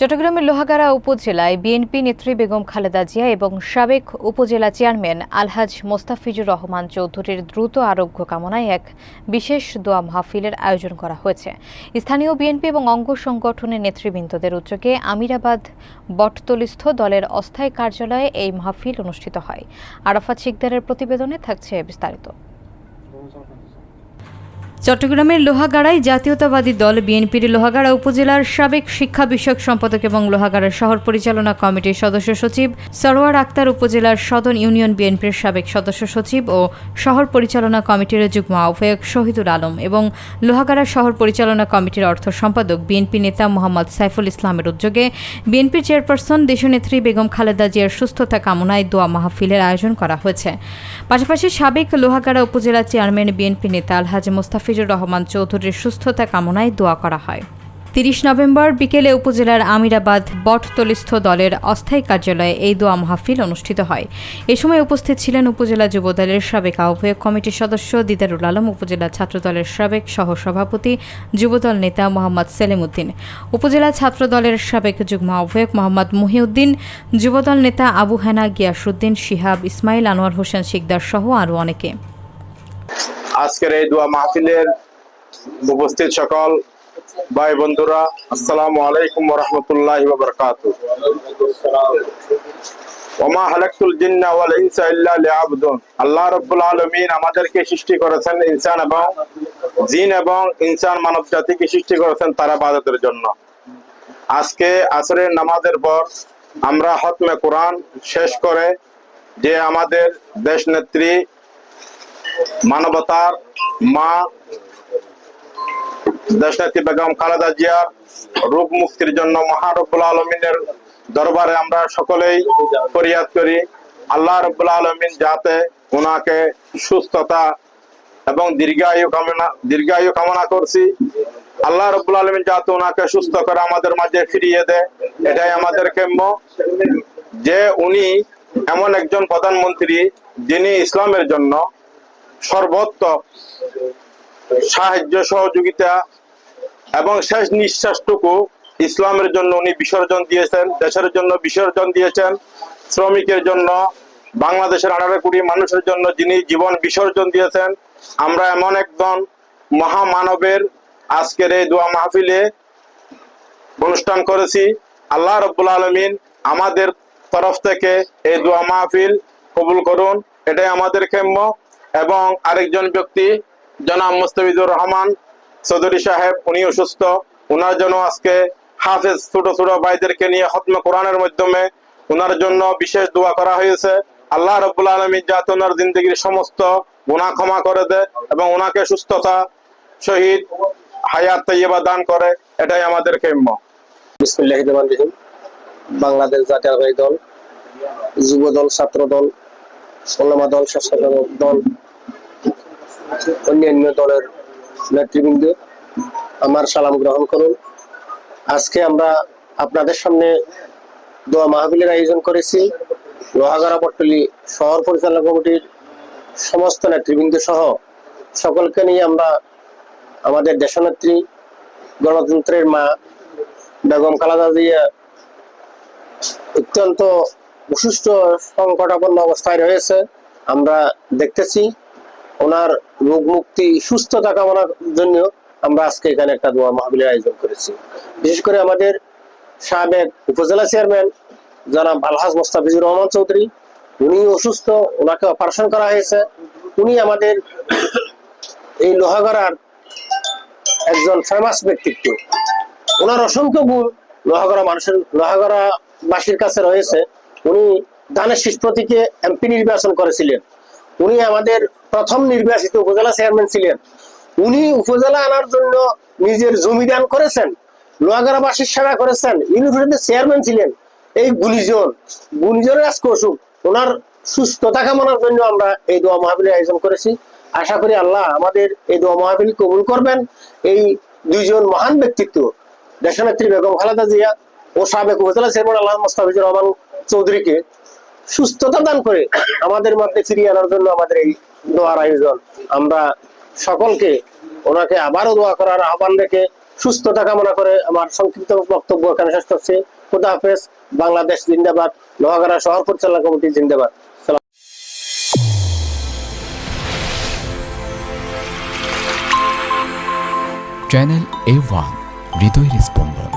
চট্টগ্রামের লোহাগাড়া উপজেলায় বিএনপি নেত্রী বেগম খালেদা জিয়া এবং সাবেক উপজেলা চেয়ারম্যান আলহাজ মোস্তাফিজুর রহমান চৌধুরীর দ্রুত আরোগ্য কামনায় এক বিশেষ দোয়া মাহফিলের আয়োজন করা হয়েছে। স্থানীয় বিএনপি এবং অঙ্গ সংগঠনের নেতৃবৃন্দদের উদ্যোগে আমিরাবাদ বটতলীস্থ দলের অস্থায়ী কার্যালয়ে এই মাহফিল অনুষ্ঠিত হয়। আরাফাত শিকদারের প্রতিবেদনে থাকছে বিস্তারিত। চট্টগ্রামের লোহাগাড়ায় জাতীয়তাবাদী দল বিএনপির লোহাগাড়া উপজেলার সাবেক শিক্ষা বিষয়ক সম্পাদক এবং লোহাগাড়া শহর পরিচালনা কমিটির সদস্য সচিব সরোয়ার আক্তার, উপজেলার সদন ইউনিয়ন বিএনপির সাবেক সদস্য সচিব ও শহর পরিচালনা কমিটির যুগ্ম আহ্বায়ক শহীদুল আলম এবং লোহাগাড়া শহর পরিচালনা কমিটির অর্থ সম্পাদক বিএনপি নেতা মোহাম্মদ সাইফুল ইসলামের উদ্যোগে বিএনপির চেয়ারপারসন দেশনেত্রী বেগম খালেদা জিয়ার সুস্থতা কামনায় দোয়া মাহফিলের আয়োজন করা হয়েছে। পাশাপাশি সাবেক লোহাগাড়া উপজেলা চেয়ারম্যান বিএনপি নেতা আলহাজ মোস্তাফিজুর রহমান চৌধুরীর সুস্থতা কামনায় দোয়া করা হয়। ৩০ নভেম্বর বিকেলে উপজেলার আমিরাবাদ বটতলীস্থ দলের অস্থায়ী কার্যালয়ে এই দোয়া মাহফিল অনুষ্ঠিত হয়। এ সময় উপস্থিত ছিলেন উপজেলা যুবদলের সাবেক আহ্বায়ক কমিটির সদস্য দিদারুল আলম, উপজেলা ছাত্রদলের সাবেক সহসভাপতি যুবদল নেতা মোহাম্মদ সেলিম উদ্দিন, উপজেলা ছাত্রদলের সাবেক যুগ্ম আহ্বায়ক মোহাম্মদ মহিউদ্দিন, যুবদল নেতা আবু হেনা, গিয়াসউদ্দিন, শিহাব, ইসমাইল, আনোয়ার হোসেন শিকদার সহ আরও অনেকে। আজকের এই দোয়া মাহফিলের উপস্থিত সকল ভাই বন্ধুরা, আসসালামু আলাইকুম ওয়া রাহমাতুল্লাহি ওয়া বারাকাতুহু। ওয়া মা খালাকতুল জিন্না ওয়াল ইনসা ইল্লা লিয়াবুদুন। আল্লাহ রাব্বুল আলামিন আমাদেরকে সৃষ্টি করেছেন ইনসান এবং জিন এবং ইনসান মানব জাতিকে সৃষ্টি করেছেন তার ইবাদতের জন্য। আজকে আসরের নামাজের পর আমরা খতমে কোরআন শেষ করে যে আমাদের দেশ নেত্রী, মানবতার মা দেশনেত্রী বেগম খালেদা জিয়ার রোগ মুক্তির জন্য মহান রব্বুল আলমিনের দরবারে আমরা সকলেই ফরিয়াদ করি। আল্লাহ রব্বুল আলমিন যাতে ওনাকে সুস্থতা এবং দীর্ঘায়ু কামনা করছি। আল্লাহ রব্বুল আলমিন যাতে ওনাকে সুস্থ করে আমাদের মাঝে ফিরিয়ে দেয়, এটাই আমাদের কাম্য। যে উনি এমন একজন প্রধানমন্ত্রী যিনি ইসলামের জন্য সর্বত্র সাহায্য সহযোগিতা এবং শেষ নিঃশ্বাসটুকু ইসলামের জন্য উনি বিসর্জন দিয়েছেন, দেশের জন্য বিসর্জন দিয়েছেন, শ্রমিকের জন্য, বাংলাদেশের 18 কোটি মানুষের জন্য যিনি জীবন বিসর্জন দিয়েছেন। আমরা এমন একজন মহামানবের আজকের এই দোয়া মাহফিলে অনুষ্ঠান করেছি। আল্লাহ রাব্বুল আলামিন আমাদের তরফ থেকে এই দোয়া মাহফিল কবুল করুন, এটাই আমাদের কাম্য। এবং আরেকজন ব্যক্তি জনাব মোস্তাফিজুর রহমান চৌধুরী সাহেব, উনি অসুস্থ, ওনার জন্য আজকে হাফেজ ছোট ছোট ভাইদেরকে নিয়ে খতমে কোরআনের মাধ্যমে ওনার জন্য বিশেষ দোয়া করা হয়েছে। আল্লাহ রাব্বুল আলামিন যাতে ওনার জিন্দগির সমস্ত গুনাহ ক্ষমা করে দেয় এবং ওনাকে সুস্থতা শহীদ হায়াত তাইয়্যিবা দান করে, এটাই আমাদের কাম্য। বিসমিল্লাহির রহমানির রহিম। বাংলাদেশ জাতীয়তাবাদী দল, যুব দল, ছাত্র দল, ওলামা দল, স্বেচ্ছাসেবক দল, অন্যান্য দলের নেতৃবৃন্দ আমার সালাম গ্রহণ করুন। আজকে আমরা আপনাদের সামনে দোয়া মাহফিলের আয়োজন করেছি। লোহাগাড়া বটতলী শহর পরিচালনা কমিটির সমস্ত নেতৃবৃন্দ সহ সকলকে নিয়ে আমরা আমাদের দেশনেত্রী, গণতন্ত্রের মা বেগম খালেদা জিয়া অত্যন্ত অসুস্থ সংকটাপন্ন অবস্থায় রয়েছে, আমরা দেখতেছি। ওনার রোগ মুক্তি সুস্থতা কামনার জন্য আমরা আজকে এখানে একটা দোয়া মাহফিলের আয়োজন করেছি। বিশেষ করে আমাদের সাবেক উপজেলা চেয়ারম্যান জনাব আলহাজ মোস্তাফিজুর রহমান চৌধুরী, উনি অসুস্থ, ওনাকে অপারেশন করা হয়েছে। উনি আমাদের এই লোহাগাড়ার একজন ফেমাস ব্যক্তিত্ব। ওনার অসংখ্য গুণ লোহাগাড়াবাসীর কাছে রয়েছে। উনি ধানের শীষ প্রতীকে এমপি নির্বাচন করেছিলেন। উনি আমাদের প্রথম নির্বাচিত উপজেলা চেয়ারম্যান ছিলেন। উনি উপজেলা আনার জন্য নিজের জমি দান করেছেন, লোহাগাড়াবাসীর সেবা করেছেন, ইউনিভার্সিটির চেয়ারম্যান ছিলেন। এই গুণীজনের আজকে অসুখ, ওনার সুস্থতা কামনার জন্য আমরা এই দোয়া মাহফিলের আয়োজন করেছি। আশা করি আল্লাহ আমাদের এই দোয়া মাহফিল কবুল করবেন। এই দুইজন মহান ব্যক্তিত্ব, দেশনেত্রী বেগম খালেদা জিয়া ও সাবেক উপজেলা চেয়ারম্যান আলহাজ মোস্তাফিজুর রহমান চৌধুরীকে সুস্থতা দান করে আমাদের মধ্যে ফিরিয়ে আনার জন্য আমাদের এই দোয়ার আয়োজন। আমরা সকলকে ওনাকে আবারও দোয়া করার আহ্বান রেখে সুস্থতা কামনা করে আমার সংক্ষিপ্ত বক্তব্য এখানে শেষ করছি। খুদা হাফেজ। বাংলাদেশ জিন্দাবাদ। লোহাগাড়া শহর পরিচালনা কমিটি জিন্দাবাদ। চ্যানেল A1 হৃদয়ের স্পন্দন।